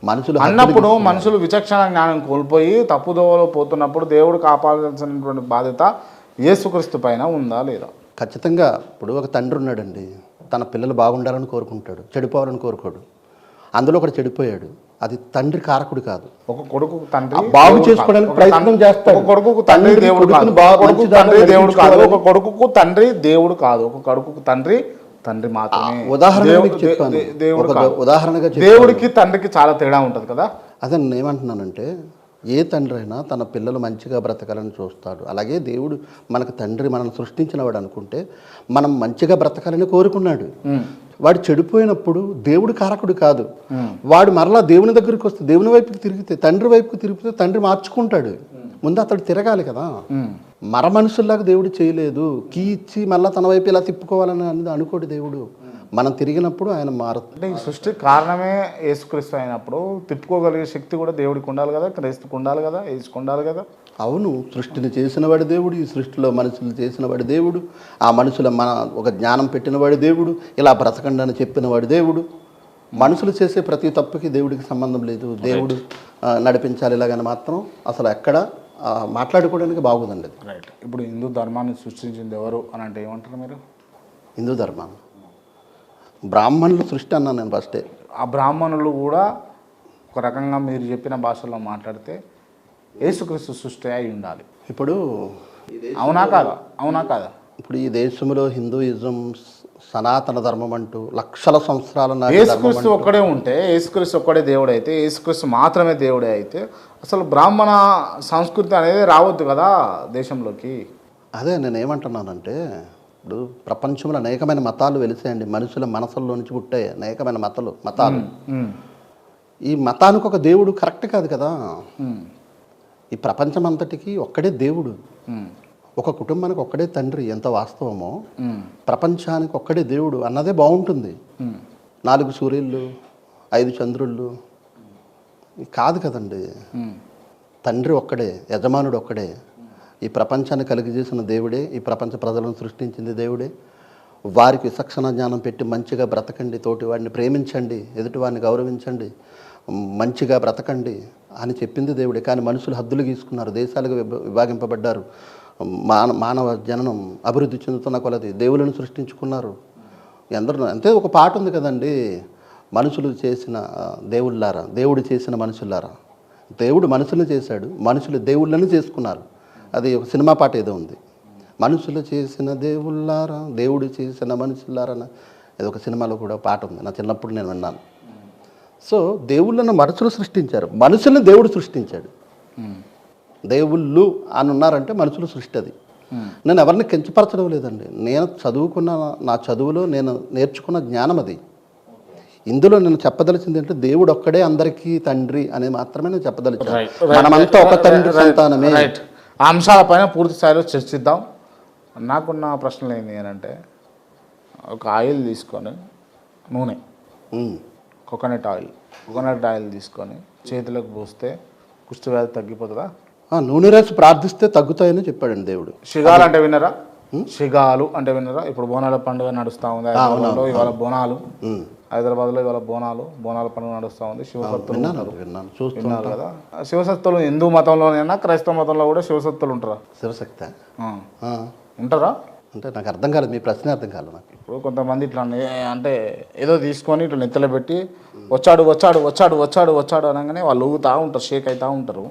మనుషులు అన్నప్పుడు మనుషులు విచక్షణ జ్ఞానం కోల్పోయి తప్పుదోవలో పోతున్నప్పుడు దేవుడు కాపాడాల్సినటువంటి బాధ్యత యేసుక్రీస్తు పైన ఉందా లేదా? ఖచ్చితంగా. ఇప్పుడు ఒక తండ్రి ఉన్నాడండి, తన పిల్లలు బాగుండాలని కోరుకుంటాడు, చెడిపోవాలని కోరుకోడు. అందులో ఒకడు చెడిపోయాడు, అది తండ్రి కారకుడు కాదు. ఒక కొడుకు తండ్రి బాగు చేసుకోవడానికి ప్రయత్నం చేస్తాడు. ఒక కొడుకు తండ్రి దేవుడు కాదు, దేవుడు కాదు. ఒక కొడుకు తండ్రి దేవుడు కాదు, ఒక కొడుకు తండ్రి మాత్రమే. ఉదాహరణగా దేవుడికి తండ్రికి చాలా తేడా ఉంటుంది కదా. అదే నేను ఏమంటున్నానంటే, ఏ తండ్రి అయినా తన పిల్లలు మంచిగా బ్రతకాలని చూస్తాడు. అలాగే దేవుడు మనకు తండ్రి, మనల్ని సృష్టించినవాడు అనుకుంటే మనం మంచిగా బ్రతకాలని కోరుకున్నాడు. వాడు చెడిపోయినప్పుడు దేవుడు కారకుడు కాదు. వాడు మరలా దేవుని దగ్గరికి వస్తే, దేవుని వైపుకి తిరిగితే, తండ్రి వైపుకి తిరిగితే తండ్రి మార్చుకుంటాడు. ముందు అతడు తిరగాలి కదా. మర మనుషుల్లాగా దేవుడు చేయలేదు. కీ ఇచ్చి మళ్ళీ తన వైపు ఇలా తిప్పుకోవాలని అనేది అనుకోడు దేవుడు. మనం తిరిగినప్పుడు ఆయన మారుతుంది. అంటే ఈ సృష్టి కారణమే యేసుక్రీస్తు అయినప్పుడు తిప్పుకోగలిగే శక్తి కూడా దేవుడికి ఉండాలి కదా, క్రీస్తుకు ఉండాలి కదా, యేసుకు ఉండాలి కదా. అవును, సృష్టిని చేసినవాడు దేవుడు, ఈ సృష్టిలో మనుషులు చేసినవాడు దేవుడు, ఆ మనుషుల మన ఒక జ్ఞానం పెట్టినవాడు దేవుడు, ఇలా బ్రతకండి అని చెప్పినవాడు దేవుడు. మనుషులు చేసే ప్రతి తప్పుకి దేవుడికి సంబంధం లేదు. దేవుడు నడిపించాలి ఇలాగని మాత్రం అసలు ఎక్కడ మాట్లాడుకోవడానికి బాగుందండి. రైట్. ఇప్పుడు హిందూ ధర్మాన్ని సృష్టించింది ఎవరు అని అంటే ఏమంటారు మీరు? హిందూ ధర్మాన్ని బ్రాహ్మణులు సృష్టి అన్నాను నేను ఫస్టే. ఆ బ్రాహ్మణులు కూడా ఒక రకంగా మీరు చెప్పిన భాషలో మాట్లాడితే యేసుక్రీస్తు సృష్టి అయి ఉండాలి. ఇప్పుడు అవునా కాదా? అవునా కాదా? ఇప్పుడు ఈ దేశంలో హిందూయిజం సనాతన ధర్మం అంటూ లక్షల సంవత్సరాల యేసుక్రీస్తు ఒక్కడే ఉంటే, యేసుక్రీస్తు ఒక్కడే దేవుడు అయితే, యేసుక్రీస్తు మాత్రమే దేవుడే అయితే అసలు బ్రాహ్మణ సంస్కృతి అనేది రావద్దు కదా దేశంలోకి. అదే నేను ఏమంటున్నానంటే, ఇప్పుడు ప్రపంచంలో అనేకమైన మతాలు వెలిసాయండి. మనుషుల మనసుల్లో నుంచి పుట్టాయి అనేకమైన మతాలు. ఈ మతానికి ఒక దేవుడు కరెక్ట్ కాదు కదా. ఈ ప్రపంచం అంతటికి ఒక్కడే దేవుడు, ఒక కుటుంబానికి ఒక్కడే తండ్రి. ఎంత వాస్తవమో ప్రపంచానికి ఒక్కడే దేవుడు అన్నదే బాగుంటుంది. 4 సూర్యుళ్ళు 5 చంద్రుళ్ళు కాదు కదండి. తండ్రి ఒక్కడే, యజమానుడు ఒక్కడే. ఈ ప్రపంచాన్ని కలిగజేసిన దేవుడే, ఈ ప్రపంచ ప్రజలను సృష్టించింది దేవుడే. వారికి విచక్షణ జ్ఞానం పెట్టి మంచిగా బ్రతకండి, తోటి వాడిని ప్రేమించండి, ఎదుటి వాడిని గౌరవించండి, మంచిగా బ్రతకండి అని చెప్పింది దేవుడే. కానీ మనుషులు హద్దులు గీసుకున్నారు, దేశాలుగా విభాగింపబడ్డారు. మానవ జననం అభివృద్ధి చెందుతున్న కొలది దేవులను సృష్టించుకున్నారు. ఎందరో అంతే. ఒక పాట ఉంది కదండి, మనుషులు చేసిన దేవుళ్ళారా, దేవుడు చేసిన మనుషులారా. దేవుడు మనుషులను చేశాడు, మనుషులు దేవుళ్ళని చేసుకున్నారు. అది ఒక సినిమా పాట ఏదో ఉంది, మనుషులు చేసిన దేవుళ్ళారా, దేవుడు చేసిన మనుషులారా. అది ఒక సినిమాలో కూడా పాట ఉంది, నా చిన్నప్పుడు నేను విన్నాను. సో దేవుళ్ళను మనుషులు సృష్టించారు, మనుషుల్ని దేవుడు సృష్టించాడు. దేవుళ్ళు అని ఉన్నారంటే మనుషులు సృష్టి. అది నేను ఎవరిని కించపరచడం లేదండి. నేను చదువుకున్న నా చదువులో నేను నేర్చుకున్న జ్ఞానం అది. ఇందులో నేను చెప్పదలిచింది అంటే దేవుడు ఒక్కడే అందరికీ తండ్రి అనేది మాత్రమే నేను చెప్పదలిచాను. మనమంతా ఒక తండ్రి సంతానమే. ఆ అంశాలపైన పూర్తి స్థాయిలో చర్చిద్దాం. నాకున్న ప్రశ్నలు ఏంటి అంటే, ఒక ఆయిల్ తీసుకొని, నూనె, కోకోనట్ ఆయిల్ తీసుకొని చేతులకు పోస్తే కుష్టి వ్యాధి తగ్గిపోతుందా? నూనె రాసి ప్రార్థిస్తే తగ్గుతాయని చెప్పాడండి దేవుడు. షిగాలు అంటే విన్నారా? షిగాలు అంటే విన్నారా? ఇప్పుడు బోనాల పండుగ నడుస్తూ ఉంది హైదరాబాద్లో. ఇవాళ బోనాలు, హైదరాబాద్లో ఇవాళ బోనాల పండుగ నడుస్తూ ఉంది. శివసత్తులు విన్నారు కదా. శివసత్తులు హిందూ మతంలోనైనా క్రైస్తవ మతంలో కూడా శివసత్తులు ఉంటారా? శివశక్తి ఉంటారా? అంటే నాకు అర్థం కాలేదు, మీ ప్రశ్న అర్థం కాలేదు నాకు. ఇప్పుడు కొంతమంది ఇట్లా అంటే ఏదో తీసుకొని ఇట్లా నెత్తలో పెట్టి వచ్చాడు అనగానే వాళ్ళు ఊగుతూ ఉంటారు, షేక్ అవుతూ ఉంటారు.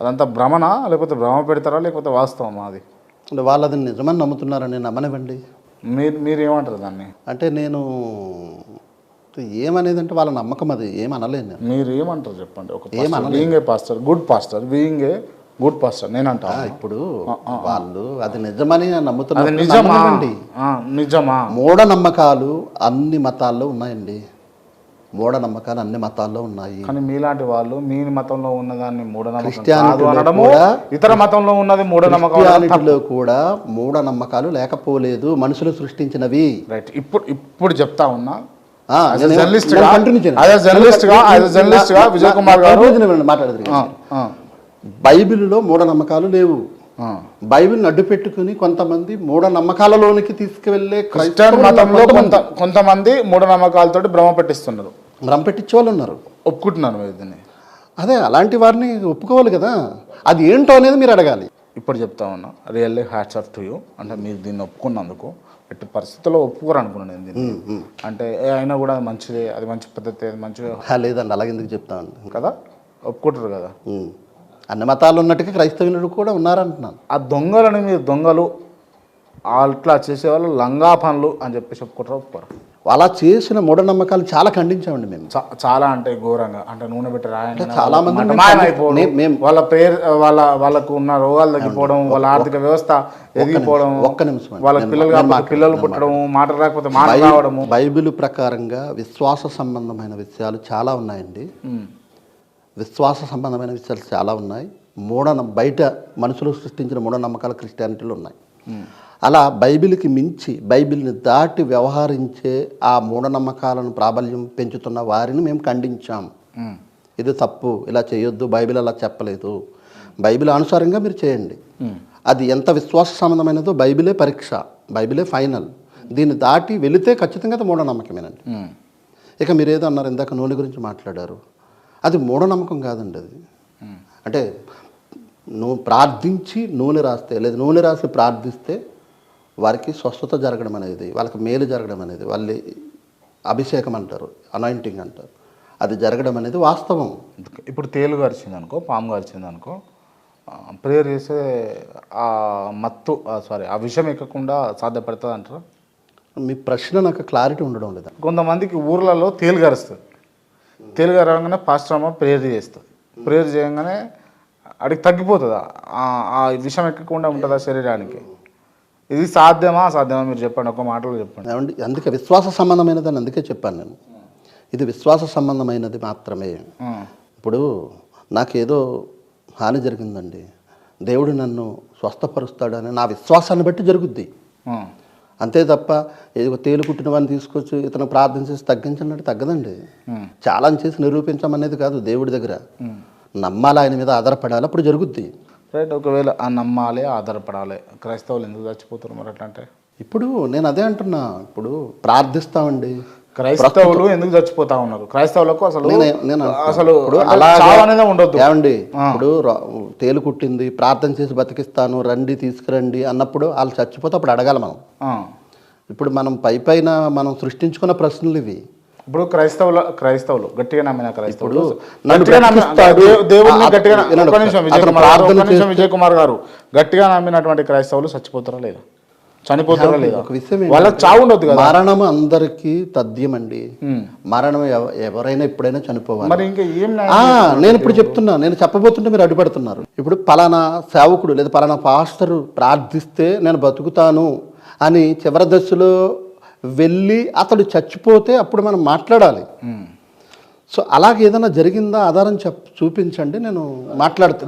అదంతా భ్రమణ, లేకపోతే భ్రమ పెడతారా, లేకపోతే వాస్తవమా? అది అంటే వాళ్ళు అది నిజమని నమ్ముతున్నారని నమ్మనివ్వండి. మీరు ఏమంటారు దాన్ని? అంటే నేను ఏమనేది అంటే వాళ్ళ నమ్మకం, అది ఏమనలేను. మీరు ఏమంటారు చెప్పండి. ఒక being a pastor, good pastor, being a good pastor నేను అంటా. ఇప్పుడు వాళ్ళు అది నిజమని నమ్ముతున్నారు. నిజమా? మూఢనమ్మకాలు అన్ని మతాల్లో ఉన్నాయండి. మూఢనమ్మకాలు అన్ని మతాల్లో ఉన్నాయి. కానీ మీలాంటి వాళ్ళు మీ మతంలో ఉన్నదాన్ని మూఢనమ్మకం, ఇతర మతంలో ఉన్నది మూఢనమ్మకం. క్రిస్టియానిటీలో కూడా మూఢనమ్మకాలు లేకపోలేదు, మనుషులు సృష్టించినవి. రైట్. ఇప్పుడు చెప్తా ఉన్నా, విజయ్ కుమార్ గారు మాట్లాడదు. బైబిల్లో మూఢనమ్మకాలు లేవు. బైబిల్ని అడ్డు పెట్టుకుని కొంతమంది మూఢనమ్మకాలలోనికి తీసుకువెళ్ళే క్రిస్టియన్ మతంలో కొంతమంది మూఢనమ్మకాలతో భ్రమ పెట్టిస్తున్నారు. రంపెట్టించే వాళ్ళు ఉన్నారు. ఒప్పుకుంటున్నాను మీరు దీన్ని. అదే అలాంటి వారిని ఒప్పుకోవాలి కదా, అది ఏంటో అనేది మీరు అడగాలి. ఇప్పుడు చెప్తా ఉన్నా, really hats off to you. అంటే మీరు దీన్ని ఒప్పుకున్నందుకు. ఎట్టి పరిస్థితుల్లో ఒప్పుకోరు అనుకున్నాను నేను దీన్ని. అంటే అయినా కూడా అది మంచిదే, అది మంచి పద్ధతి, అది మంచిగా లేదండి, అలాగే ఎందుకు చెప్తామండి కదా, ఒప్పుకుంటారు కదా. అన్ని మతాలు ఉన్నట్టుగా క్రైస్తవులు కూడా ఉన్నారంటున్నాను. ఆ దొంగలని మీరు దొంగలు, అట్లా చేసేవాళ్ళు లంగా పనులు అని చెప్పేసి ఒప్పుకుంటారు, ఒప్పుకోరు. అలా చేసిన మూఢనమ్మకాలు చాలా ఖండించామండి మేము. చాలా అంటే ఘోరంగా. అంటే నూనె పెట్టి రాయండి, చాలా మంది వాళ్ళ ప్రేయర్, వాళ్ళకు ఉన్న రోగాలు తగ్గిపోవడం, వాళ్ళ ఆర్థిక వ్యవస్థ ఎదిగిపోవడం, ఒక్క నిమిషం, వాళ్ళ పిల్లలు పుట్టడం, మాట రాకపోతే మాట రావడము. బైబిల్ ప్రకారంగా విశ్వాస సంబంధమైన విషయాలు చాలా ఉన్నాయండి. విశ్వాస సంబంధమైన విషయాలు చాలా ఉన్నాయి. బయట మనుషులు సృష్టించిన మూఢనమ్మకాలు క్రిస్టియానిటీలో ఉన్నాయి. అలా బైబిల్కి మించి, బైబిల్ని దాటి వ్యవహరించే ఆ మూఢనమ్మకాలను ప్రాబల్యం పెంచుతున్న వారిని మేము ఖండించాం. ఇది తప్పు, ఇలా చేయొద్దు, బైబిల్ అలా చెప్పలేదు, బైబిల్ అనుసారంగా మీరు చేయండి. అది ఎంత విశ్వాస సంబంధమైనదో బైబిలే పరీక్ష, బైబిలే ఫైనల్. దీన్ని దాటి వెళితే ఖచ్చితంగా అది మూఢనమ్మకమేనండి. ఇక మీరు ఏదో అన్నారు ఇందాక, నూనె గురించి మాట్లాడారు. అది మూఢనమ్మకం కాదండి. అది అంటే ప్రార్థించి నూనె రాస్తే, లేదా నూనె రాసి ప్రార్థిస్తే వారికి స్వస్థత జరగడం అనేది, వాళ్ళకి మేలు జరగడం అనేది, వాళ్ళ అభిషేకం అంటారు, అనాయింటింగ్ అంటారు, అది జరగడం అనేది వాస్తవం. ఇప్పుడు తేలు గరిచింది అనుకో, పాము గరిచింది అనుకో, ప్రేయర్ చేస్తే ఆ మత్తు ఆ విషయం ఎక్కకుండా సాధ్యపడుతుంది అంటారు. మీ ప్రశ్న నాకు క్లారిటీ ఉండడం లేదా? కొంతమందికి ఊర్లలో తేలు గరుస్తుంది. తేలు గరగానే పాస్టర్ అమ్మ ప్రేయర్ చేస్తుంది. ప్రేయర్ చేయగానే అడిగి తగ్గిపోతుందా, ఆ విషయం ఎక్కకుండా ఉంటుందా శరీరానికి? ఇది సాధ్యమా అసాధ్యమా మీరు చెప్పండి, ఒక మాటలో చెప్పండి. ఏమండి, అందుకే విశ్వాస సంబంధమైనది అని అందుకే చెప్పాను నేను. ఇది విశ్వాస సంబంధమైనది మాత్రమే. ఇప్పుడు నాకేదో హాని జరిగిందండి, దేవుడు నన్ను స్వస్థపరుస్తాడని నా విశ్వాసాన్ని బట్టి జరుగుద్ది. అంతే తప్ప ఏదో తేలు కుట్టిన వాడిని తీసుకొచ్చి ఇతను ప్రార్థన చేసి తగ్గించండి తగ్గదండి. చాలా చేసి నిరూపించమనేది కాదు, దేవుడి దగ్గర నమ్మాలి, ఆయన మీద ఆధారపడాలి, అప్పుడు జరుగుద్ది. రైట్. ఒకవేళ ఆ నమ్మాలి, ఆధారపడాలి, క్రైస్తవులు ఎందుకు చచ్చిపోతారు మరి అట్లా అంటే? ఇప్పుడు నేను అదే అంటున్నా, ఇప్పుడు ప్రార్థిస్తామండి, క్రైస్తవులు ఎందుకు చచ్చిపోతా ఉన్నారు? క్రైస్తవులకు అసలు ఉండొద్దు ఏమండి. ఇప్పుడు తేలు కుట్టింది, ప్రార్థన చేసి బతికిస్తాను, రండి తీసుకురండి అన్నప్పుడు వాళ్ళు చచ్చిపోతే అప్పుడు అడగాలి మనం. ఇప్పుడు మనం పైన మనం సృష్టించుకున్న ప్రశ్నలు ఇవి. ఇప్పుడు క్రైస్తవులు గట్టిగా నమ్మిన క్రైస్తవులు విజయ్ కుమార్ గారు గట్టిగా నమ్మినటువంటి క్రైస్తవులు చచ్చిపోతారా లేదా, చనిపోతారా లేదా? ఒక విషయం, వాళ్ళకి చావు ఉండదు కదా. మరణం అందరికీ తథ్యమండి. మరణం ఎవరైనా ఎప్పుడైనా చనిపోవాలి. మరి ఇంకా ఏం నేను ఇప్పుడు చెప్తున్నా, నేను చెప్పబోతుంటే మీరు అడ్డుపడుతున్నారు. ఇప్పుడు పలానా సేవకుడు లేదా పలానా పాస్టరు ప్రార్థిస్తే నేను బతుకుతాను అని చివరి దశలో వెళ్ళి అతడు చచ్చిపోతే అప్పుడు మనం మాట్లాడాలి. సో అలాగే ఏదైనా జరిగిందా ఆధారం చూపించండి, నేను మాట్లాడుతాను.